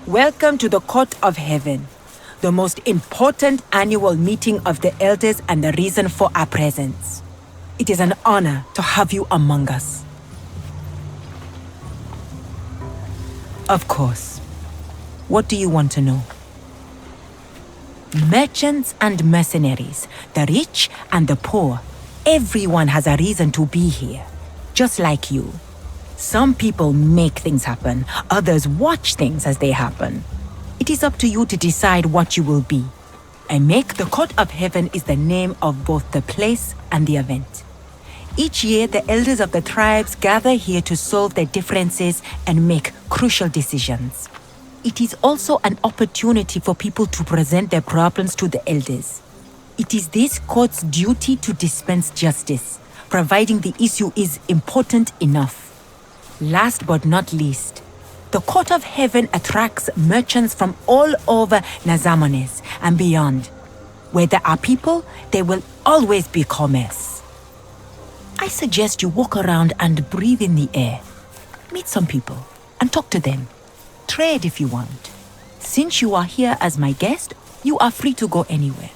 Welcome to the Court of Heaven, the most important annual meeting of the elders and the reason for our presence. It is an honor to have you among us. Of course. What do you want to know? Merchants and mercenaries, the rich and the poor, everyone has a reason to be here, just like you. Some people make things happen, others watch things as they happen. It is up to you to decide what you will be. The Court of Heaven is the name of both the place and the event. Each year, the elders of the tribes gather here to solve their differences and make crucial decisions. It is also an opportunity for people to present their problems to the elders. It is this court's duty to dispense justice, providing the issue is important enough. Last but not least, the Court of Heaven attracts merchants from all over Nazamones and beyond. Where there are people, there will always be commerce. I suggest you walk around and breathe in the air. Meet some people and talk to them. Trade if you want. Since you are here as my guest, you are free to go anywhere.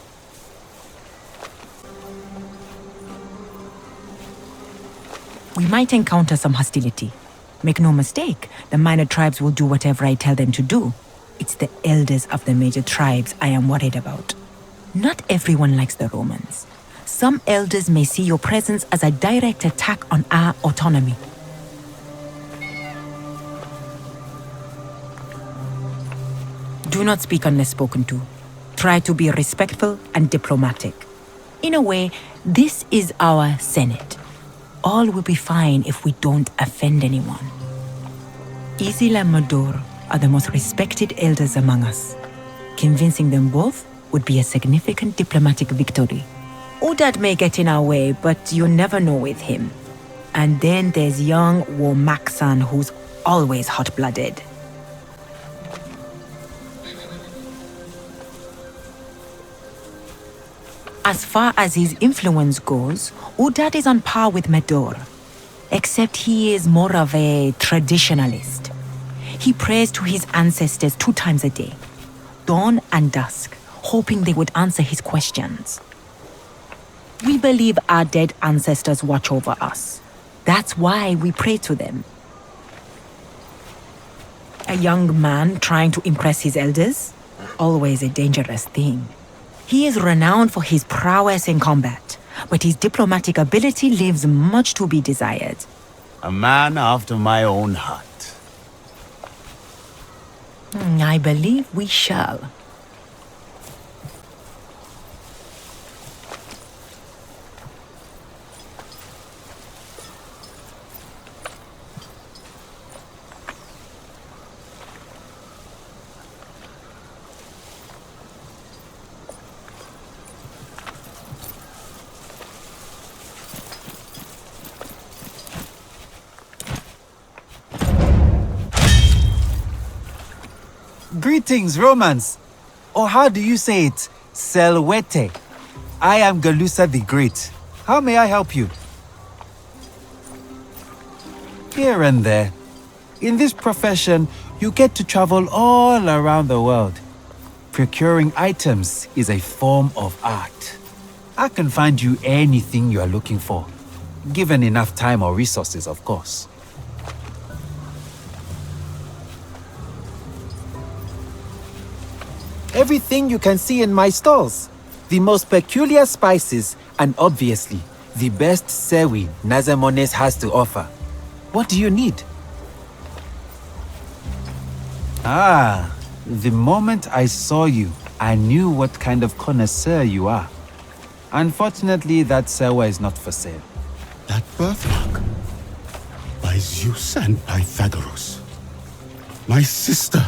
We might encounter some hostility. Make no mistake, the minor tribes will do whatever I tell them to do. It's the elders of the major tribes I am worried about. Not everyone likes the Romans. Some elders may see your presence as a direct attack on our autonomy. Do not speak unless spoken to. Try to be respectful and diplomatic. In a way, this is our Senate. All will be fine if we don't offend anyone. Isil and Mador are the most respected elders among us. Convincing them both would be a significant diplomatic victory. Udad may get in our way, but you never know with him. And then there's young Womaksan, who's always hot-blooded. As far as his influence goes, Udad is on par with Medor, except he is more of a traditionalist. He prays to his ancestors 2 times a day, dawn and dusk, hoping they would answer his questions. We believe our dead ancestors watch over us. That's why we pray to them. A young man trying to impress his elders? Always a dangerous thing. He is renowned for his prowess in combat, but his diplomatic ability leaves much to be desired. A man after my own heart. I believe we shall. Greetings, Romans. Or how do you say it? Selwete. I am Galusa the Great. How may I help you? Here and there. In this profession, you get to travel all around the world. Procuring items is a form of art. I can find you anything you are looking for, given enough time or resources, of course. Everything you can see in my stalls. The most peculiar spices and obviously the best sewi Nazamones has to offer. What do you need? Ah, the moment I saw you, I knew what kind of connoisseur you are. Unfortunately, that sewa is not for sale. That birthmark by Zeus and Pythagoras. My sister.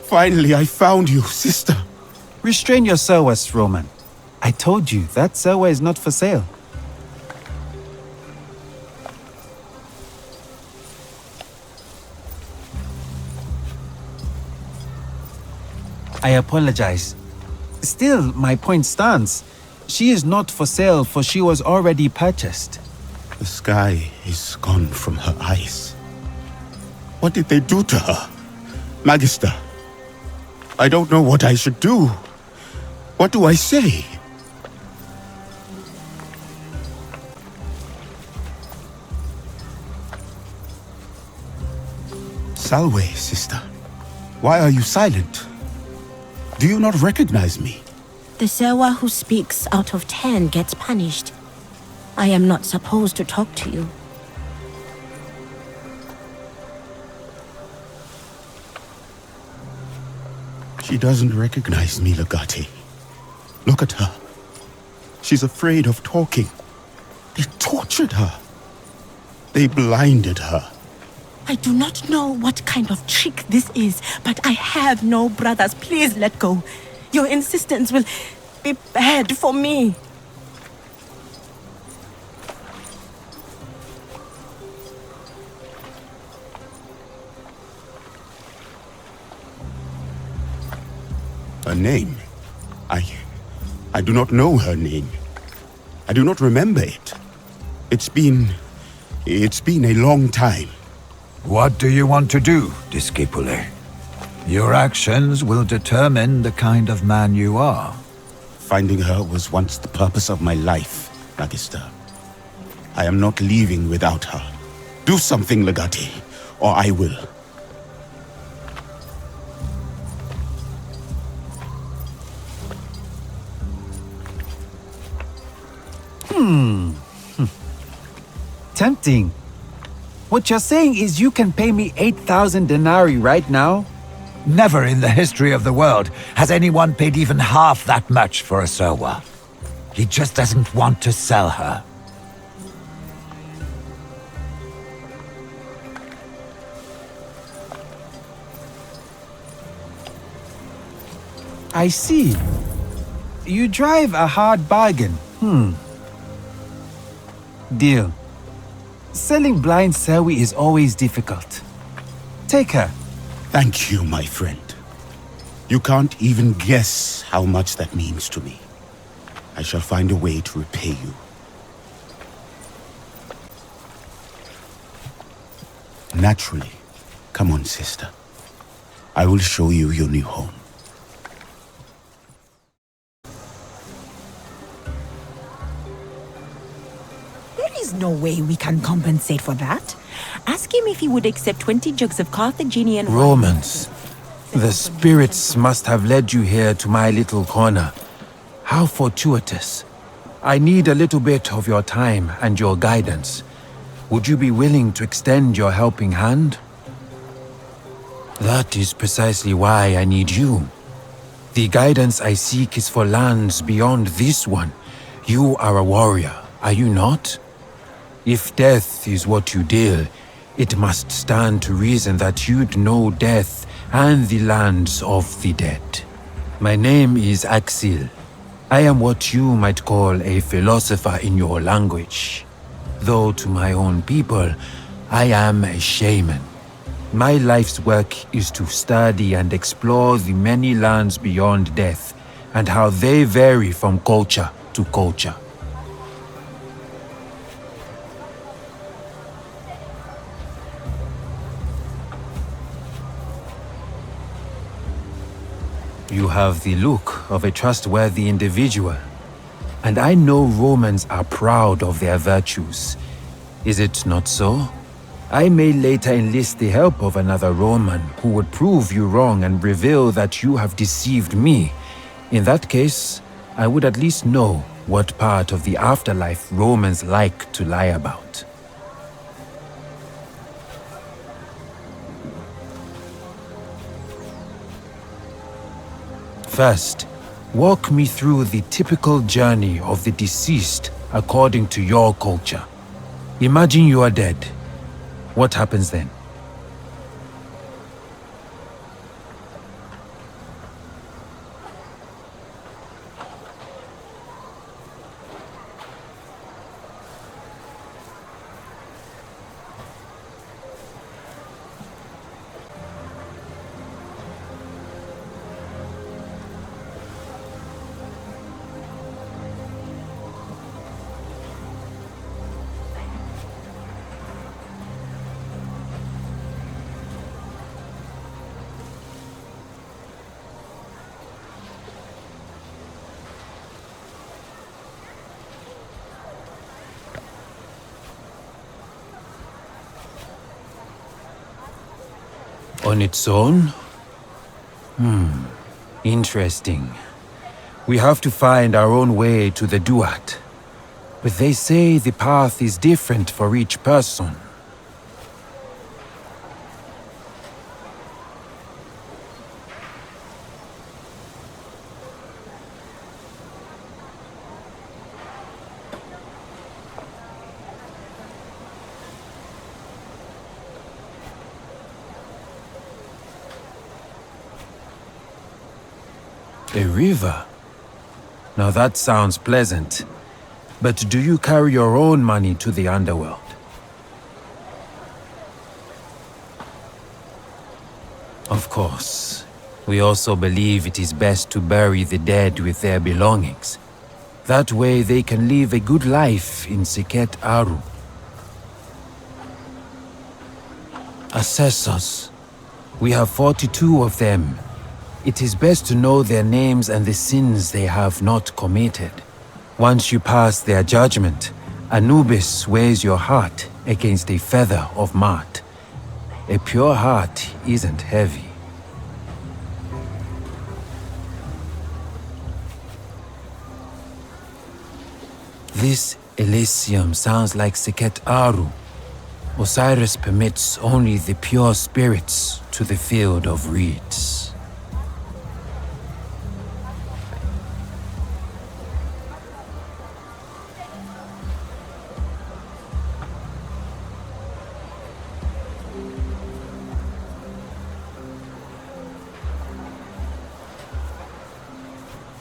Finally, I found you, sister. Restrain your sewas, Roman. I told you, that sewa is not for sale. I apologize. Still, my point stands. She is not for sale, for she was already purchased. The sky is gone from her eyes. What did they do to her? Magister, I don't know what I should do. What do I say? Salve, sister. Why are you silent? Do you not recognize me? The Sewa who speaks out of 10 gets punished. I am not supposed to talk to you. She doesn't recognize me, Legati. Look at her. She's afraid of talking. They tortured her. They blinded her. I do not know what kind of trick this is, but I have no brothers. Please let go. Your insistence will be bad for me. Her name? I do not know her name. I do not remember it. It's been a long time. What do you want to do, Discipule? Your actions will determine the kind of man you are. Finding her was once the purpose of my life, Magister. I am not leaving without her. Do something, Legati, or I will. Tempting. What you're saying is you can pay me 8,000 denarii right now? Never in the history of the world has anyone paid even half that much for a Sewa. He just doesn't want to sell her. I see. You drive a hard bargain. Deal. Selling blind Sewi is always difficult. Take her. Thank you, my friend. You can't even guess how much that means to me. I shall find a way to repay you. Naturally. Come on, sister. I will show you your new home. There is no way we can compensate for that. Ask him if he would accept 20 jugs of Carthaginian wine. Romans. The spirits must have led you here to my little corner. How fortuitous. I need a little bit of your time and your guidance. Would you be willing to extend your helping hand? That is precisely why I need you. The guidance I seek is for lands beyond this one. You are a warrior, are you not? If death is what you deal, it must stand to reason that you'd know death and the lands of the dead. My name is Axil. I am what you might call a philosopher in your language. Though to my own people, I am a shaman. My life's work is to study and explore the many lands beyond death and how they vary from culture to culture. You have the look of a trustworthy individual, and I know Romans are proud of their virtues. Is it not so? I may later enlist the help of another Roman who would prove you wrong and reveal that you have deceived me. In that case, I would at least know what part of the afterlife Romans like to lie about. First, walk me through the typical journey of the deceased according to your culture. Imagine you are dead. What happens then? On its own? Interesting. We have to find our own way to the Duat. But they say the path is different for each person. A river? Now that sounds pleasant. But do you carry your own money to the underworld? Of course. We also believe it is best to bury the dead with their belongings. That way they can live a good life in Siket Aru. Assessors. We have 42 of them. It is best to know their names and the sins they have not committed. Once you pass their judgment, Anubis weighs your heart against a feather of Ma'at. A pure heart isn't heavy. This Elysium sounds like Siket Aru. Osiris permits only the pure spirits to the field of reeds.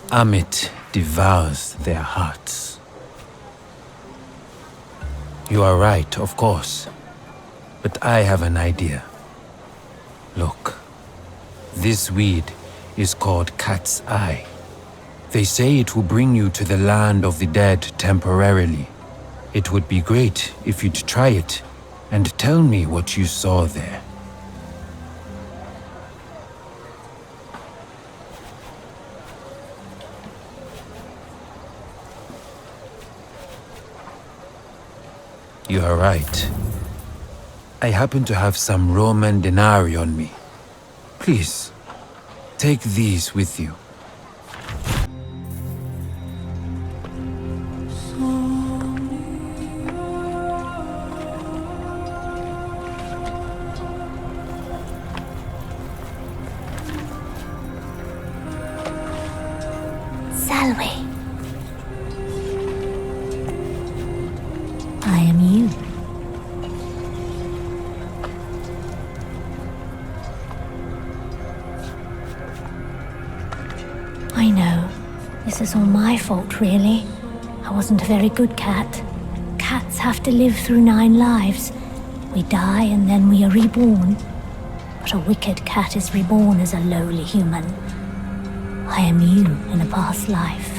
Amit devours their hearts. You are right, of course. But I have an idea. Look. This weed is called cat's eye. They say it will bring you to the land of the dead temporarily. It would be great if you'd try it and tell me what you saw there. You are right. I happen to have some Roman denarii on me. Please, take these with you. Salwe. I am you. I know. This is all my fault, really. I wasn't a very good cat. Cats have to live through 9 lives. We die and then we are reborn. But a wicked cat is reborn as a lowly human. I am you in a past life.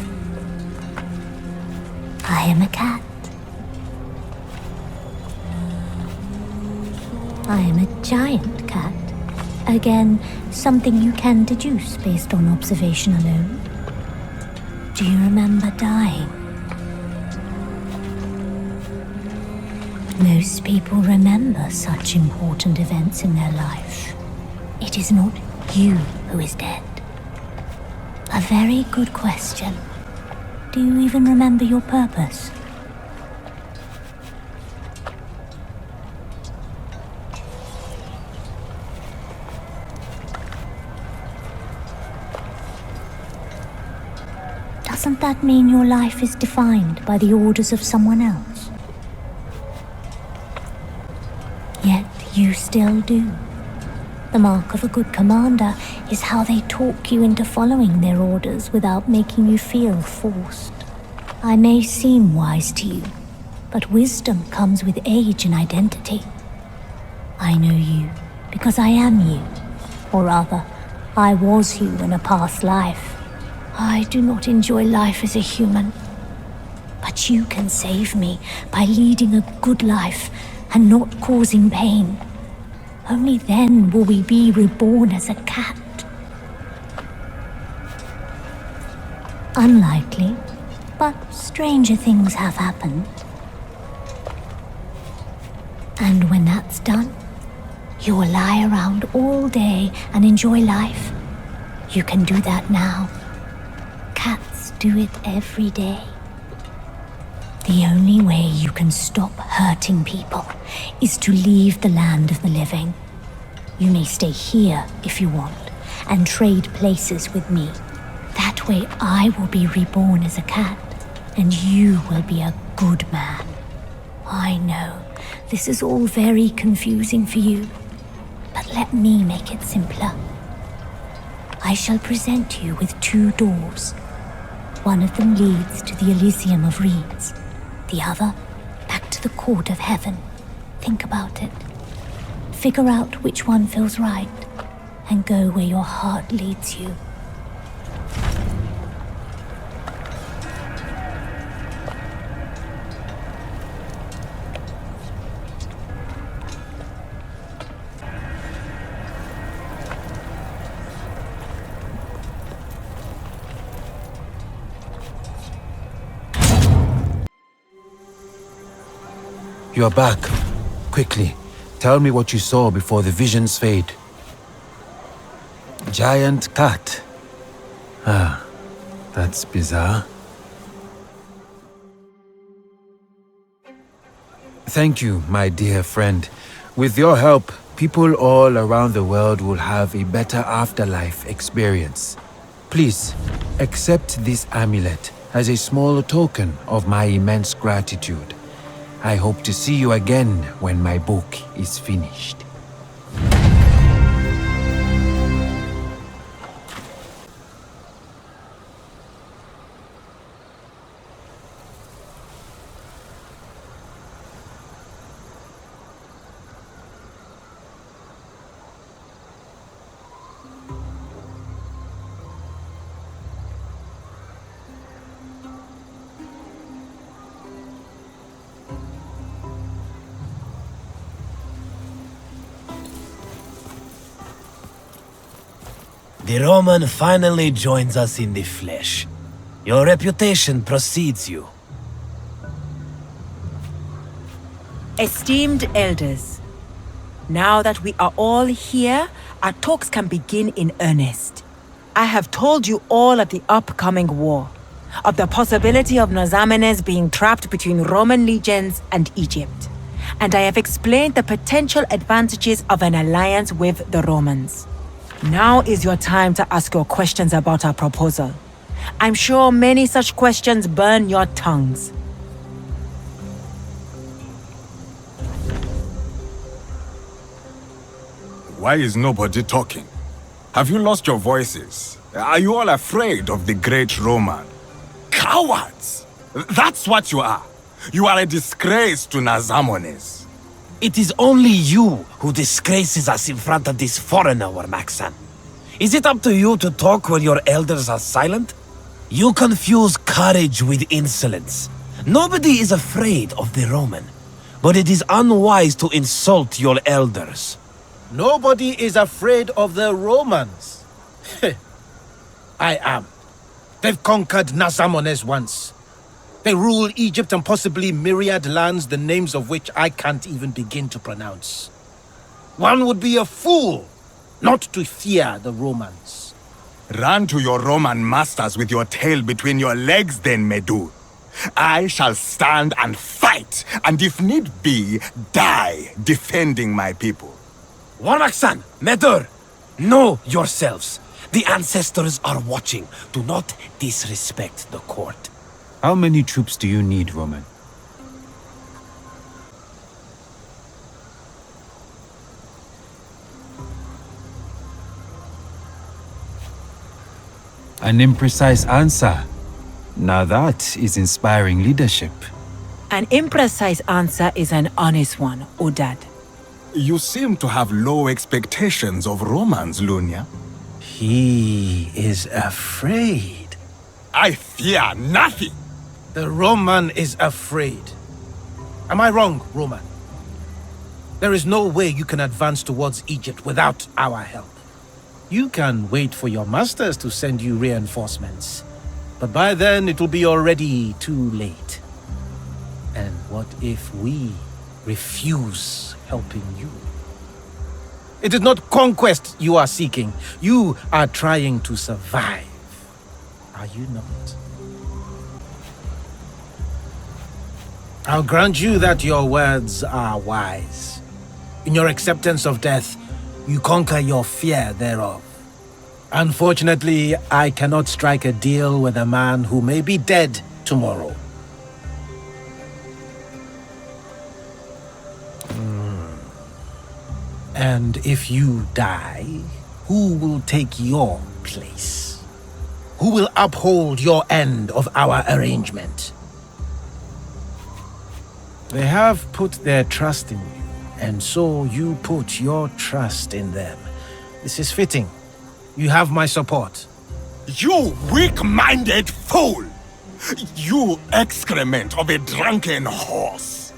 I am a cat. I am a giant cat. Again, something you can deduce based on observation alone. Do you remember dying? Most people remember such important events in their life. It is not you who is dead. A very good question. Do you even remember your purpose? Doesn't that mean your life is defined by the orders of someone else? Yet you still do. The mark of a good commander is how they talk you into following their orders without making you feel forced. I may seem wise to you, but wisdom comes with age and identity. I know you because I am you, or rather, I was you in a past life. I do not enjoy life as a human, but you can save me by leading a good life and not causing pain. Only then will we be reborn as a cat. Unlikely, but stranger things have happened. And when that's done, You will lie around all day and enjoy life. You can do that now. Cats do it every day. The only way you can stop hurting people is to leave the land of the living. You may stay here if you want and trade places with me. That way I will be reborn as a cat and you will be a good man. I know this is all very confusing for you, but let me make it simpler. I shall present you with 2 doors. One of them leads to the Elysium of Reeds, the other back to the court of heaven. Think about it. Figure out which one feels right, and go where your heart leads you. You're back. Quickly, tell me what you saw before the visions fade. Giant cat. Ah, that's bizarre. Thank you, my dear friend. With your help, people all around the world will have a better afterlife experience. Please, accept this amulet as a small token of my immense gratitude. I hope to see you again when my book is finished. The Roman finally joins us in the flesh. Your reputation precedes you. Esteemed elders, now that we are all here, our talks can begin in earnest. I have told you all of the upcoming war, of the possibility of Nazamenes being trapped between Roman legions and Egypt, and I have explained the potential advantages of an alliance with the Romans. Now is your time to ask your questions about our proposal. I'm sure many such questions burn your tongues. Why is nobody talking? Have you lost your voices? Are you all afraid of the great Roman? Cowards! That's what you are. You are a disgrace to Nazamenes. It is only you who disgraces us in front of this foreigner, Maxan. Is it up to you to talk when your elders are silent? You confuse courage with insolence. Nobody is afraid of the Roman, but it is unwise to insult your elders. Nobody is afraid of the Romans. I am. They've conquered Nazamenes once. They rule Egypt and possibly myriad lands, the names of which I can't even begin to pronounce. One would be a fool not to fear the Romans. Run to your Roman masters with your tail between your legs then, Medu. I shall stand and fight, and if need be, die defending my people. Warmaxan, Medur, know yourselves. The ancestors are watching. Do not disrespect the court. How many troops do you need, Roman? An imprecise answer. Now that is inspiring leadership. An imprecise answer is an honest one, Odad. You seem to have low expectations of Romans, Lunia. He is afraid. I fear nothing. The Roman is afraid. Am I wrong, Roman? There is no way you can advance towards Egypt without our help. You can wait for your masters to send you reinforcements, but by then it will be already too late. And what if we refuse helping you? It is not conquest you are seeking. You are trying to survive. Are you not? I'll grant you that your words are wise. In your acceptance of death, you conquer your fear thereof. Unfortunately, I cannot strike a deal with a man who may be dead tomorrow. And if you die, who will take your place? Who will uphold your end of our arrangement? They have put their trust in you, and so you put your trust in them. This is fitting. You have my support. You weak-minded fool! You excrement of a drunken horse!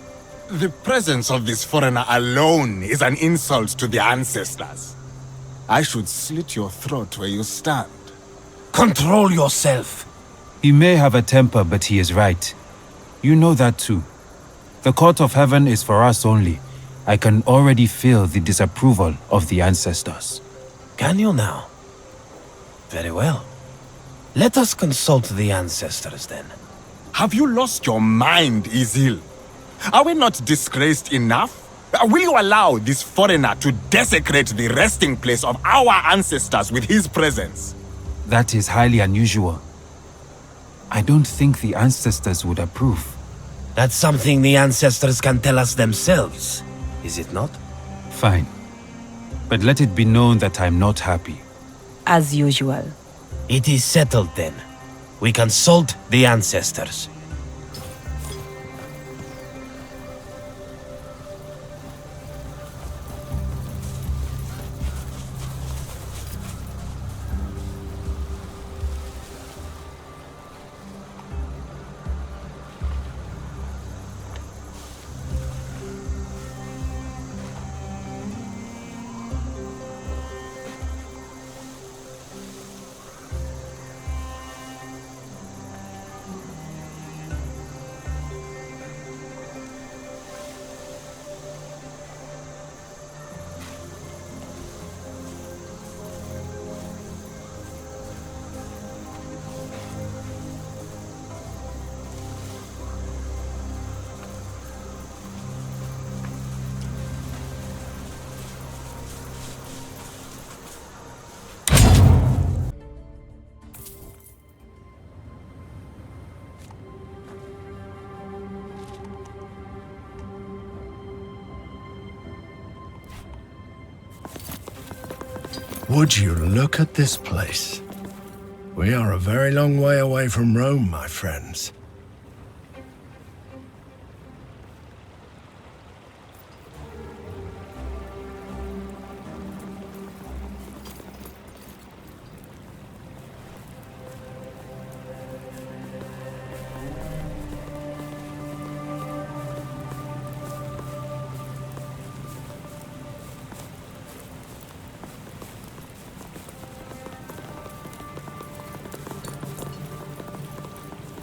The presence of this foreigner alone is an insult to the ancestors. I should slit your throat where you stand. Control yourself. He may have a temper, but he is right. You know that too. The court of heaven is for us only. I can already feel the disapproval of the ancestors. Can you now? Very well. Let us consult the ancestors then. Have you lost your mind, Izil? Are we not disgraced enough? Will you allow this foreigner to desecrate the resting place of our ancestors with his presence? That is highly unusual. I don't think the ancestors would approve. That's something the ancestors can tell us themselves, is it not? Fine. But let it be known that I'm not happy. As usual. It is settled then. We consult the ancestors. Would you look at this place? We are a very long way away from Rome, my friends.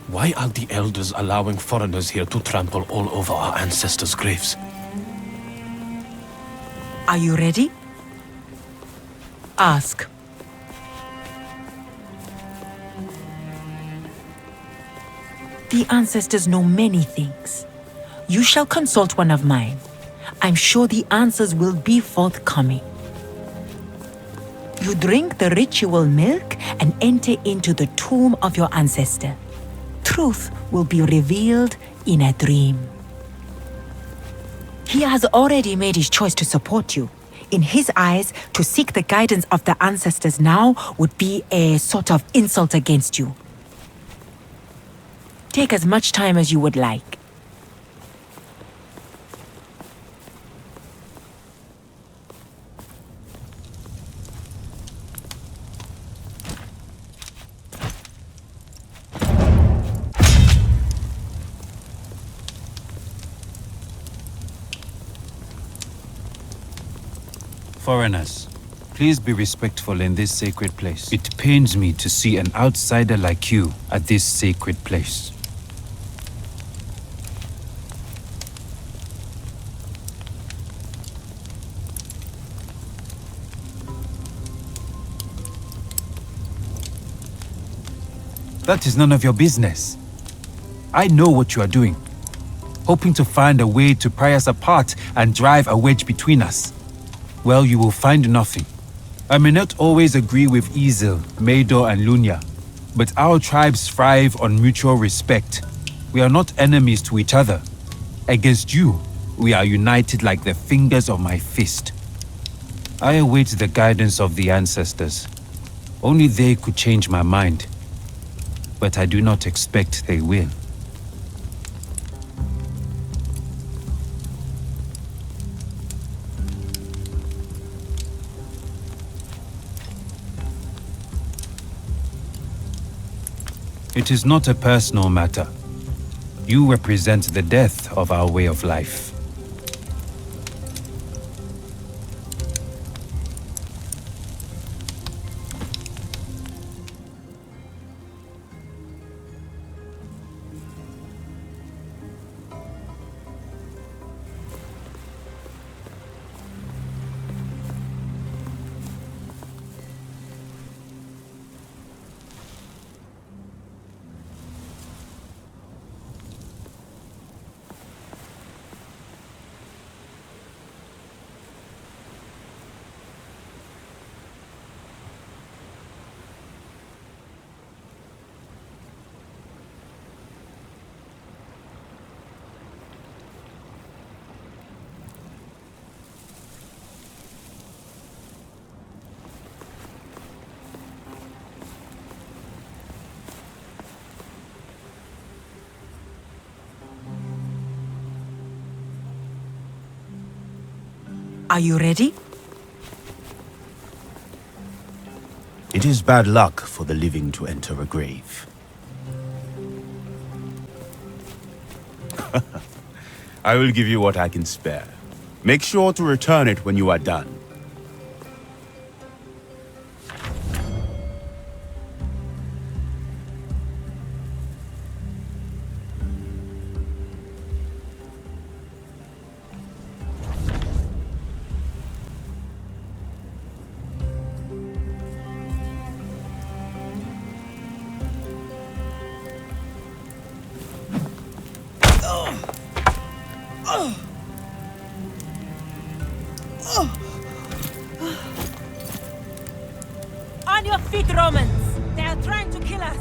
Why are the elders allowing foreigners here to trample all over our ancestors' graves? Are you ready? Ask. The ancestors know many things. You shall consult one of mine. I'm sure the answers will be forthcoming. You drink the ritual milk and enter into the tomb of your ancestor. Truth will be revealed in a dream. He has already made his choice to support you. In his eyes, to seek the guidance of the ancestors now would be a sort of insult against you. Take as much time as you would like. Foreigners, please be respectful in this sacred place. It pains me to see an outsider like you at this sacred place. That is none of your business. I know what you are doing. Hoping to find a way to pry us apart and drive a wedge between us. Well, you will find nothing. I may not always agree with Isil, Maedor, and Lunia, but our tribes thrive on mutual respect. We are not enemies to each other. Against you, we are united like the fingers of my fist. I await the guidance of the ancestors. Only they could change my mind. But I do not expect they will. It is not a personal matter. You represent the death of our way of life. Are you ready? It is bad luck for the living to enter a grave. I will give you what I can spare. Make sure to return it when you are done. On your feet, Romans! They are trying to kill us!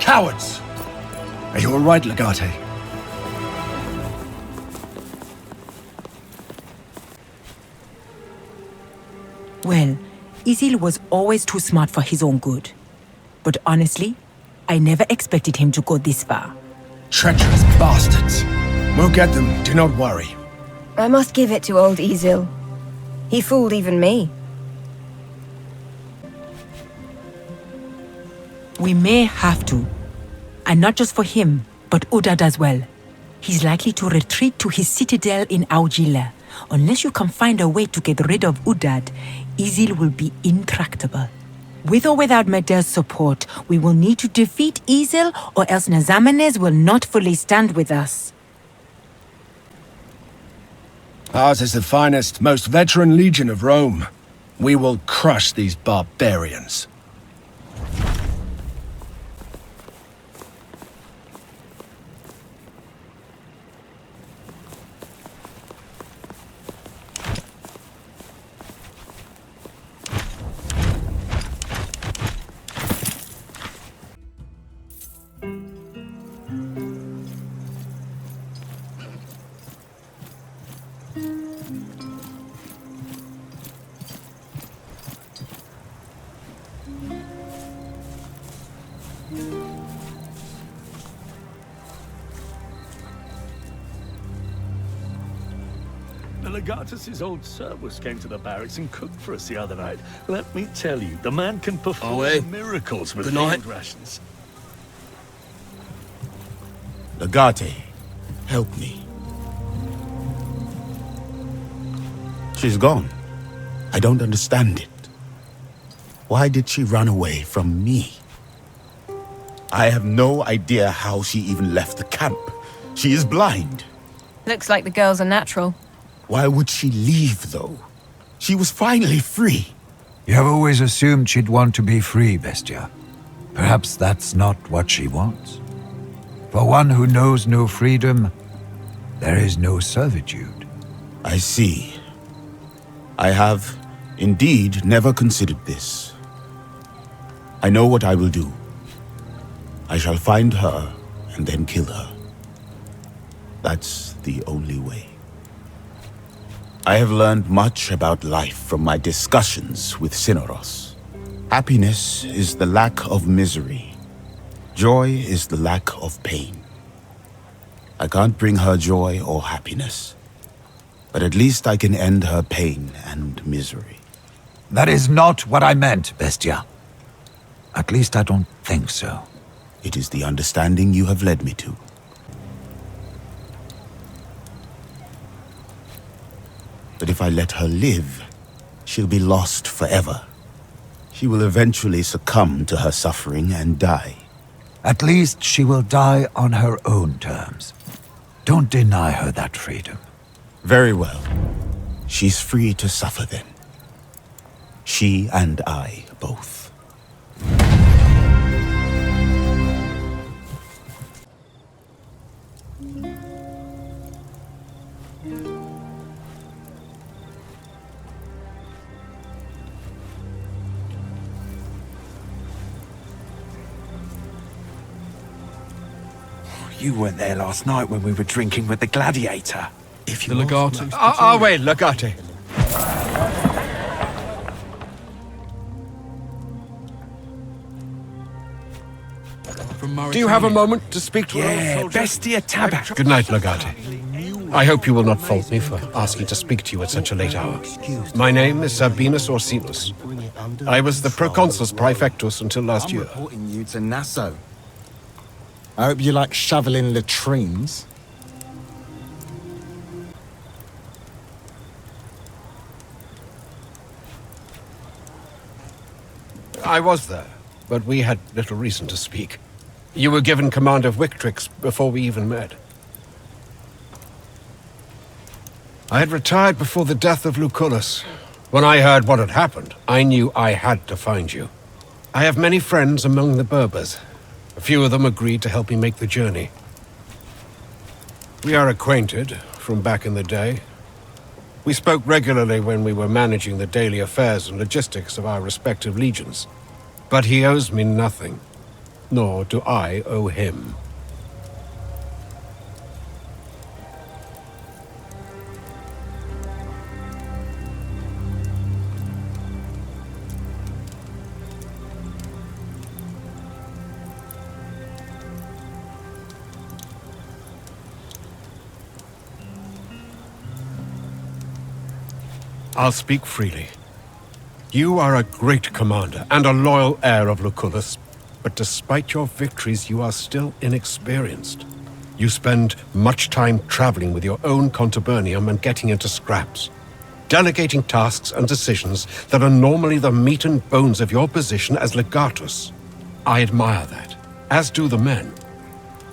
Cowards! Are you all right, Legate? Well, Isil was always too smart for his own good. But honestly, I never expected him to go this far. Treacherous bastards! We'll get them, do not worry. I must give it to old Isil. He fooled even me. We may have to. And not just for him, but Udad as well. He's likely to retreat to his citadel in Augila. Unless you can find a way to get rid of Udad, Izil will be intractable. With or without Medel's support, we will need to defeat Izil, or else Nazamenes will not fully stand with us. Ours is the finest, most veteran legion of Rome. We will crush these barbarians. The Legatus's old servus came to the barracks and cooked for us the other night. Let me tell you, the man can perform miracles with field rations. Legate, help me. She's gone. I don't understand it. Why did she run away from me? I have no idea how she even left the camp. She is blind. Looks like the girl's a natural. Why would she leave, though? She was finally free. You have always assumed she'd want to be free, Bestia. Perhaps that's not what she wants. For one who knows no freedom, there is no servitude. I see. I have, indeed, never considered this. I know what I will do. I shall find her and then kill her. That's the only way. I have learned much about life from my discussions with Synoros. Happiness is the lack of misery. Joy is the lack of pain. I can't bring her joy or happiness, but at least I can end her pain and misery. That is not what I meant, Bestia. At least I don't think so. It is the understanding you have led me to. But if I let her live, she'll be lost forever. She will eventually succumb to her suffering and die. At least she will die on her own terms. Don't deny her that freedom. Very well. She's free to suffer then. She and I both. You weren't there last night when we were drinking with the gladiator. If you The Legate. wait, Legate. Do you have a moment to speak to Yeah, Bestia Tabak. Good night, Legate. I hope you will not fault me for asking to speak to you at such a late hour. My name is Sabinus Orsinus. I was the proconsul's praefectus until last year. Reporting you to Nassau. I hope you like shoveling latrines. I was there, but we had little reason to speak. You were given command of Wictrix before we even met. I had retired before the death of Lucullus. When I heard what had happened, I knew I had to find you. I have many friends among the Berbers. A few of them agreed to help me make the journey. We are acquainted from back in the day. We spoke regularly when we were managing the daily affairs and logistics of our respective legions. But he owes me nothing, nor do I owe him. I'll speak freely. You are a great commander and a loyal heir of Lucullus, but despite your victories, you are still inexperienced. You spend much time traveling with your own contubernium and getting into scraps, delegating tasks and decisions that are normally the meat and bones of your position as legatus. I admire that, as do the men.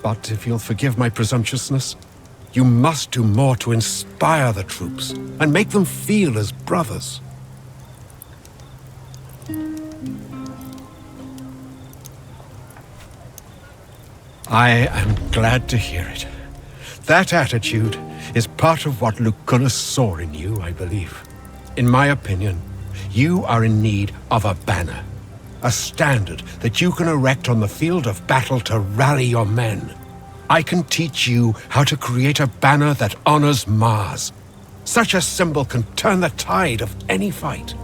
But if you'll forgive my presumptuousness, you must do more to inspire the troops and make them feel as brothers. I am glad to hear it. That attitude is part of what Lucullus saw in you, I believe. In my opinion, you are in need of a banner. A standard that you can erect on the field of battle to rally your men. I can teach you how to create a banner that honors Mars. Such a symbol can turn the tide of any fight.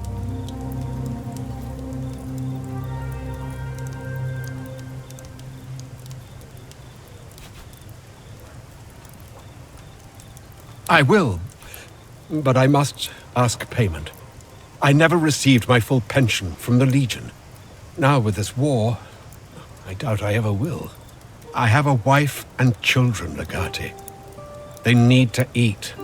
I will, but I must ask payment. I never received my full pension from the Legion. Now with this war, I doubt I ever will. I have a wife and children, Legati. They need to eat.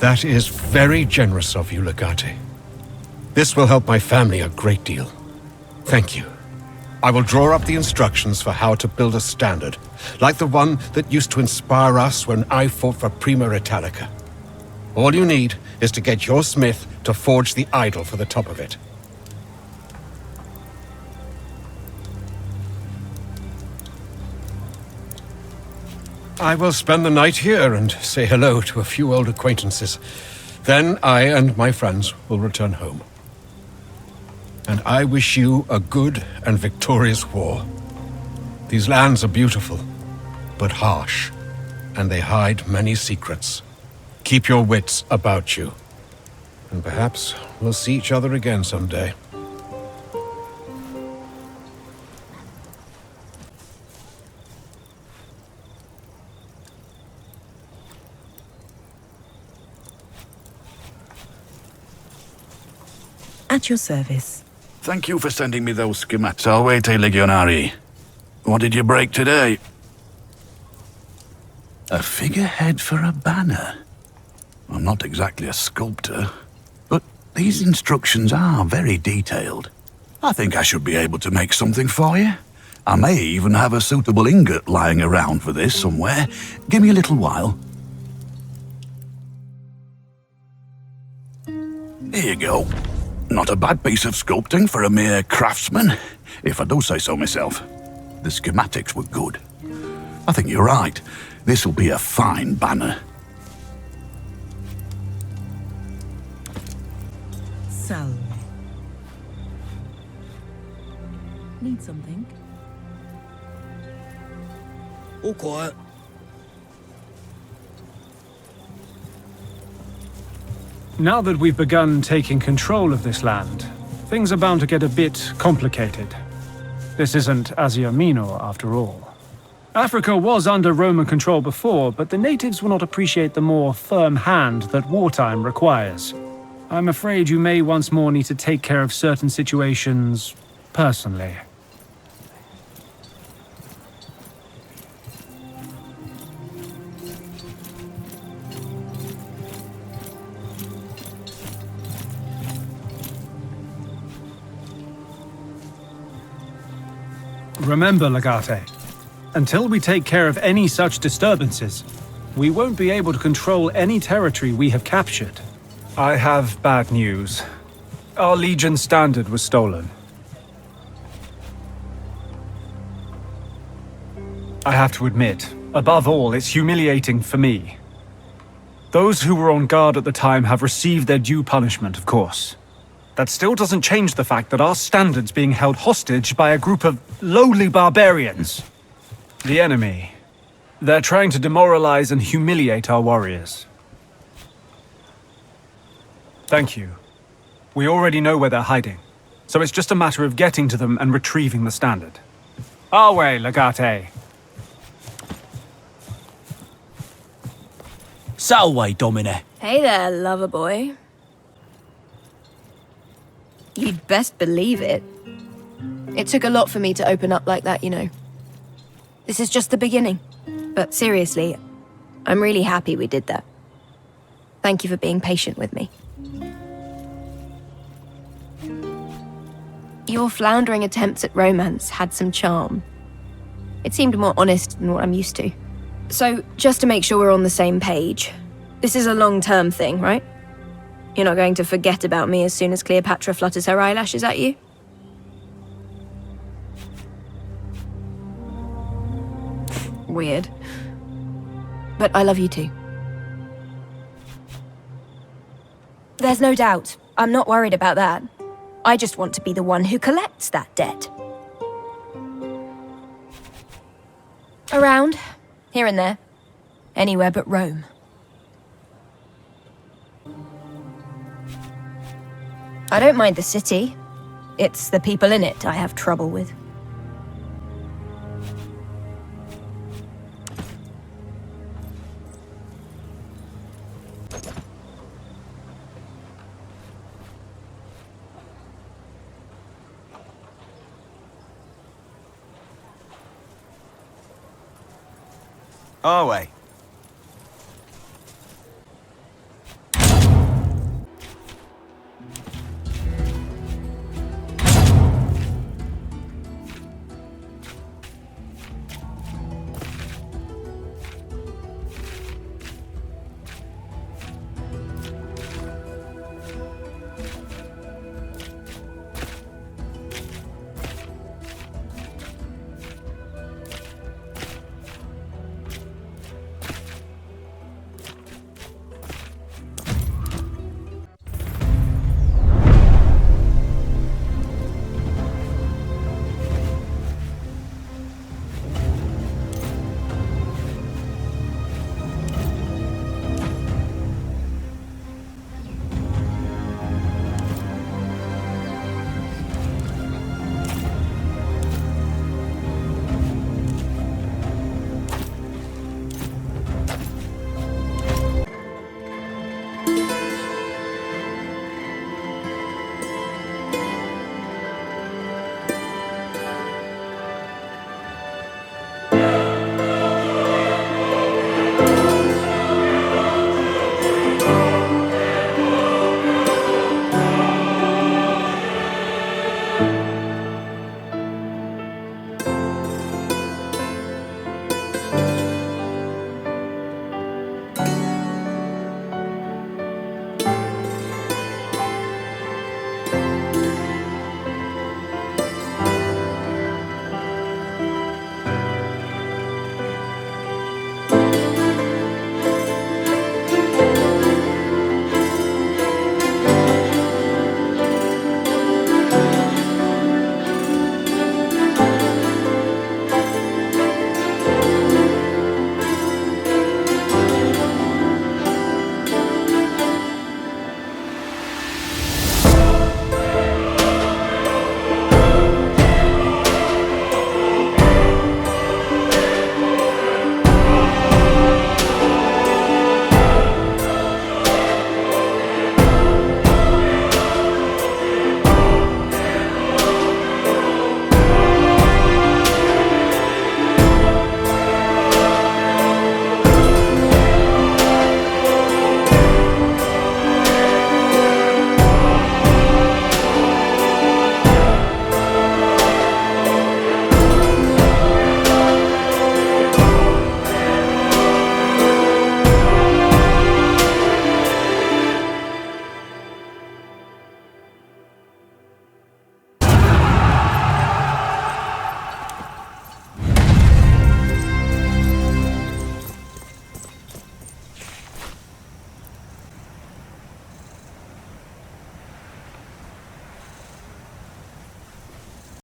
That is very generous of you, Legati. This will help my family a great deal. Thank you. I will draw up the instructions for how to build a standard, like the one that used to inspire us when I fought for Prima Italica. All you need is to get your smith to forge the idol for the top of it. I will spend the night here and say hello to a few old acquaintances. Then I and my friends will return home. And I wish you a good and victorious war. These lands are beautiful, but harsh, and they hide many secrets. Keep your wits about you, and perhaps we'll see each other again someday. At your service. Thank you for sending me those schematics. Salvete, Legionari. What did you break today? A figurehead for a banner. I'm not exactly a sculptor, but these instructions are very detailed. I think I should be able to make something for you. I may even have a suitable ingot lying around for this somewhere. Give me a little while. Here you go. Not a bad piece of sculpting for a mere craftsman, if I do say so myself. The schematics were good. I think you're right. This will be a fine banner. Salve. Need something? All quiet. Now that we've begun taking control of this land, things are bound to get a bit complicated. This isn't Asia Minor, after all. Africa was under Roman control before, but the natives will not appreciate the more firm hand that wartime requires. I'm afraid you may once more need to take care of certain situations personally. Remember, Legate, until we take care of any such disturbances, we won't be able to control any territory we have captured. I have bad news. Our Legion standard was stolen. I have to admit, above all, it's humiliating for me. Those who were on guard at the time have received their due punishment, of course. That still doesn't change the fact that our standard's being held hostage by a group of lowly barbarians. The enemy. They're trying to demoralize and humiliate our warriors. Thank you. We already know where they're hiding, so it's just a matter of getting to them and retrieving the standard. Our way, Legate. Salve, Domine. Hey there, lover boy. You'd best believe it. It took a lot for me to open up like that, you know. This is just the beginning. But seriously, I'm really happy we did that. Thank you for being patient with me. Your floundering attempts at romance had some charm. It seemed more honest than what I'm used to. So, just to make sure we're on the same page, this is a long-term thing, right? You're not going to forget about me as soon as Cleopatra flutters her eyelashes at you? Weird. But I love you too. There's no doubt. I'm not worried about that. I just want to be the one who collects that debt. Around, here and there. Anywhere but Rome. I don't mind the city. It's the people in it I have trouble with. Our way.